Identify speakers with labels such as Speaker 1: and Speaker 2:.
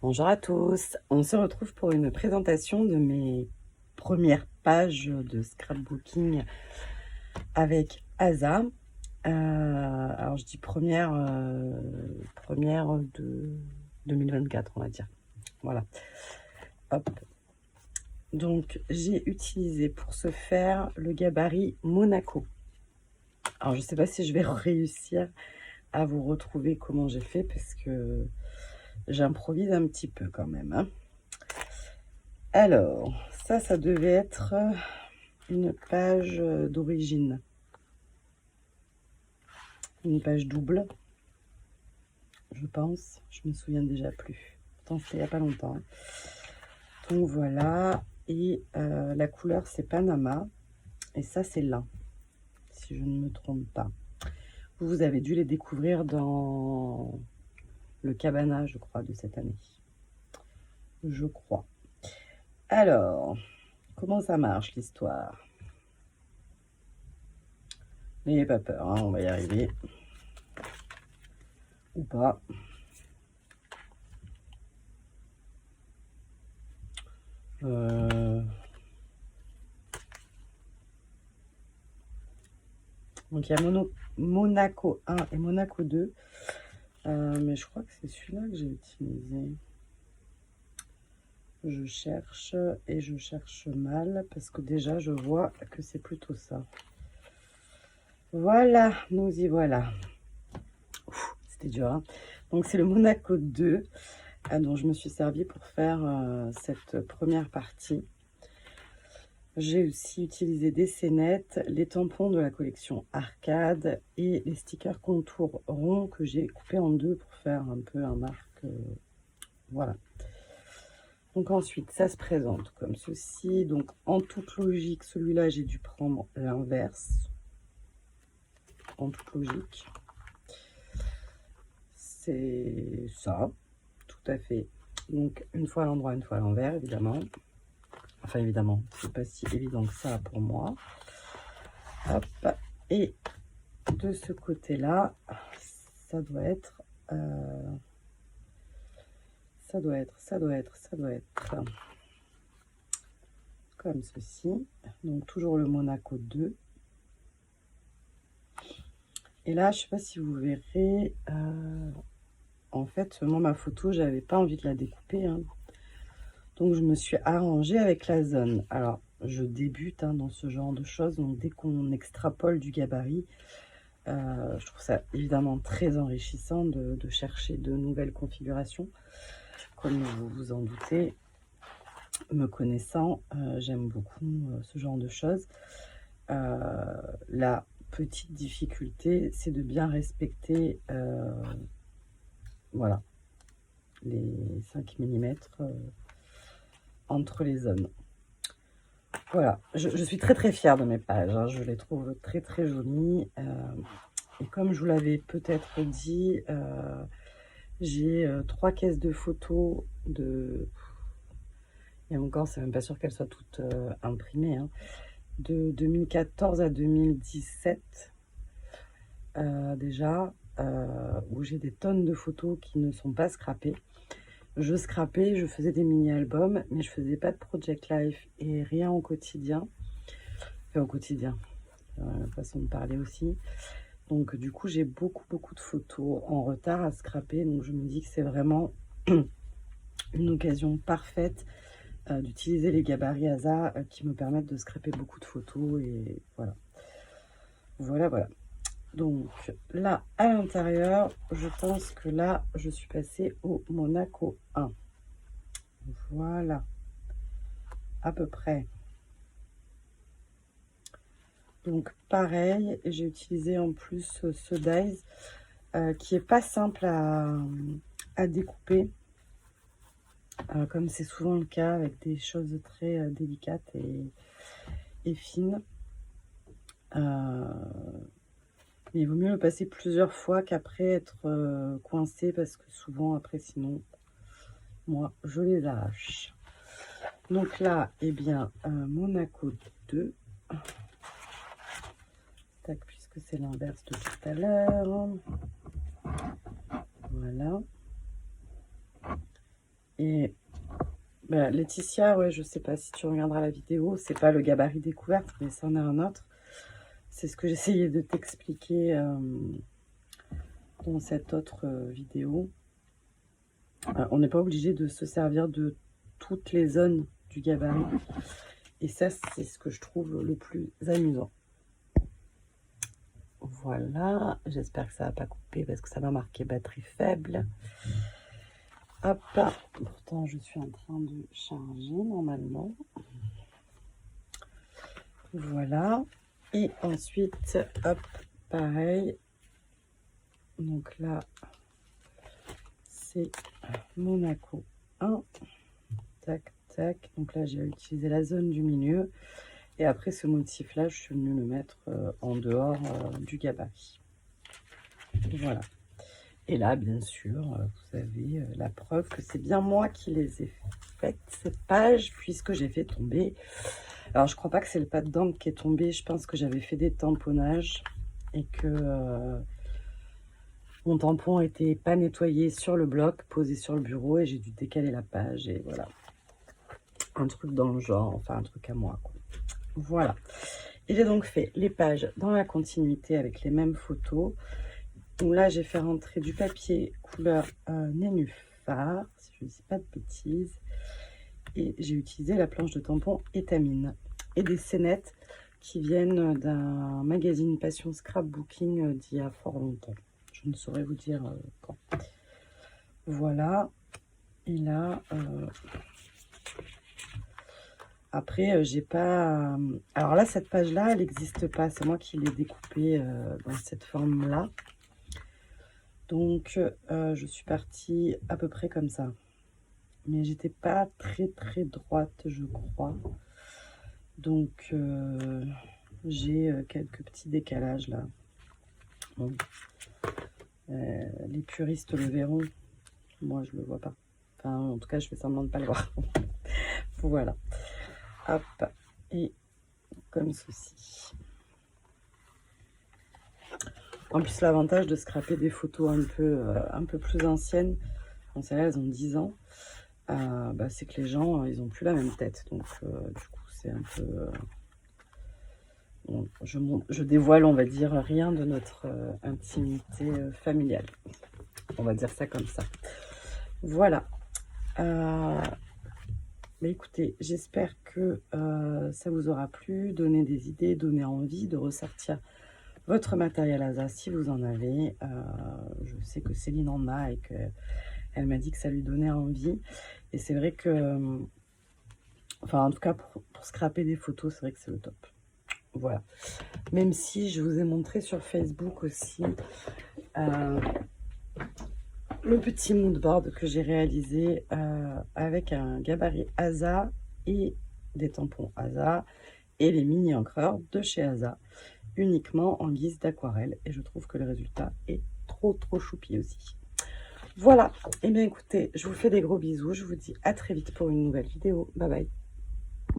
Speaker 1: Bonjour à tous, on se retrouve pour une présentation de mes premières pages de scrapbooking avec Asa. Alors je dis première de 2024 on va dire. Voilà. Hop. Donc j'ai utilisé pour ce faire le gabarit Monaco. Alors je ne sais pas si je vais réussir à vous retrouver comment j'ai fait parce que j'improvise un petit peu quand même, hein. Alors, ça devait être une page d'origine. Une page double, je pense. Je me souviens déjà plus. Pourtant, c'était il n'y a pas longtemps, hein. Donc voilà. Et la couleur, c'est Panama. Et ça, c'est lin, si je ne me trompe pas. Vous avez dû les découvrir dans le Cabana, je crois, de cette année. Je crois. Alors, comment ça marche l'histoire? N'ayez pas peur, hein, on va y arriver. Ou pas. Donc il y a Monaco 1 et Monaco 2. Mais je crois que c'est celui-là que j'ai utilisé. Je cherche et je cherche mal parce que déjà je vois que c'est plutôt ça. Voilà, nous y voilà. C'était dur, hein. Donc c'est le Monaco 2 dont je me suis servi pour faire cette première partie. J'ai aussi utilisé des scénettes, les tampons de la collection Arcade et les stickers contour ronds que j'ai coupés en deux pour faire un peu un arc. Voilà. Donc ensuite, ça se présente comme ceci. Donc en toute logique, celui-là, j'ai dû prendre l'inverse. En toute logique. C'est ça, tout à fait. Donc une fois à l'endroit, une fois à l'envers, évidemment. Enfin, évidemment, c'est pas si évident que ça pour moi. Hop. Et de ce côté-là, ça doit être... ça doit être comme ceci. Donc toujours le Monaco 2. Et là, je sais pas si vous verrez, en fait, moi, ma photo, j'avais pas envie de la découper, hein. Donc, je me suis arrangée avec la zone. Alors, je débute dans ce genre de choses. Donc, dès qu'on extrapole du gabarit, je trouve ça évidemment très enrichissant de chercher de nouvelles configurations. Comme vous vous en doutez, me connaissant, j'aime beaucoup ce genre de choses. La petite difficulté, c'est de bien respecter voilà, les 5 mm entre les zones. Voilà, je suis très fière de mes pages, hein. Je les trouve très jolies. Et comme je vous l'avais peut-être dit, j'ai 3 caisses de photos de... Et encore, c'est même pas sûr qu'elles soient toutes imprimées, hein. De 2014 à 2017, déjà, où j'ai des tonnes de photos qui ne sont pas scrappées. Je scrapais, je faisais des mini-albums, mais je faisais pas de project life et rien au quotidien. Enfin, au quotidien, façon de parler aussi. Donc, du coup, j'ai beaucoup de photos en retard à scraper. Donc, je me dis que c'est vraiment une occasion parfaite d'utiliser les gabarits ASA qui me permettent de scraper beaucoup de photos. Et voilà. Voilà. Donc là, à l'intérieur, je pense que là, je suis passée au Monaco 1. Voilà, à peu près. Donc pareil, j'ai utilisé en plus ce dies qui est pas simple à découper, comme c'est souvent le cas avec des choses très délicates et fines. Mais il vaut mieux le passer plusieurs fois qu'après être coincé parce que souvent après sinon, moi je les arrache. Donc là, eh bien, Monaco 2. Tac, puisque c'est l'inverse de tout à l'heure. Voilà. Et bah, Laetitia, ouais, je sais pas si tu regarderas la vidéo, c'est pas le gabarit découverte, mais c'en est un autre. C'est ce que j'essayais de t'expliquer dans cette autre vidéo. On n'est pas obligé de se servir de toutes les zones du gabarit. Et ça, c'est ce que je trouve le plus amusant. Voilà, j'espère que ça va pas couper parce que ça m'a marqué batterie faible. Hop, pourtant je suis en train de charger normalement. Voilà, et ensuite, hop, pareil. Donc là, c'est Monaco 1. Tac, tac. Donc là, j'ai utilisé la zone du milieu. Et après ce motif-là, je suis venue le mettre en dehors du gabarit. Voilà. Et là, bien sûr, vous avez la preuve que c'est bien moi qui les ai faites, ces pages, puisque j'ai fait tomber. Alors, je crois pas que c'est le pas de dents qui est tombé. Je pense que j'avais fait des tamponnages et que mon tampon n'était pas nettoyé sur le bloc, posé sur le bureau, et j'ai dû décaler la page. Et voilà. Un truc dans le genre, enfin un truc à moi, quoi. Voilà. Et j'ai donc fait les pages dans la continuité avec les mêmes photos. Donc là, j'ai fait rentrer du papier couleur nénuphar, si je ne dis pas de bêtises. Et j'ai utilisé la planche de tampon étamine. Et des scénettes qui viennent d'un magazine Passion Scrapbooking d'il y a fort longtemps. Je ne saurais vous dire quand. Voilà. Et là... Après, j'ai pas... Alors là, cette page-là, elle n'existe pas. C'est moi qui l'ai découpée dans cette forme-là. Donc, je suis partie à peu près comme ça. Mais j'étais pas très droite, je crois. Donc, j'ai quelques petits décalages là. Bon. Les puristes le verront. Moi, je le vois pas. Enfin, en tout cas, je fais semblant de pas le voir. Voilà. Hop, et comme ceci. En plus, l'avantage de scraper des photos un peu plus anciennes, quand celles-là, elles ont 10 ans, bah, c'est que les gens, ils n'ont plus la même tête. Donc, du coup, c'est un peu... bon, je dévoile, on va dire, rien de notre intimité familiale. On va dire ça comme ça. Voilà. Mais écoutez, j'espère que ça vous aura plu, donné des idées, donné envie de ressortir votre matériel ASA si vous en avez. Je sais que Céline en a et qu'elle m'a dit que ça lui donnait envie. Et c'est vrai que, enfin en tout cas pour scraper des photos, c'est vrai que c'est le top. Voilà. Même si je vous ai montré sur Facebook aussi le petit moodboard que j'ai réalisé avec un gabarit ASA et des tampons ASA et les mini encreurs de chez ASA, uniquement en guise d'aquarelle. Et je trouve que le résultat est trop choupi aussi. Voilà. Et bien écoutez, je vous fais des gros bisous. Je vous dis à très vite pour une nouvelle vidéo. Bye bye.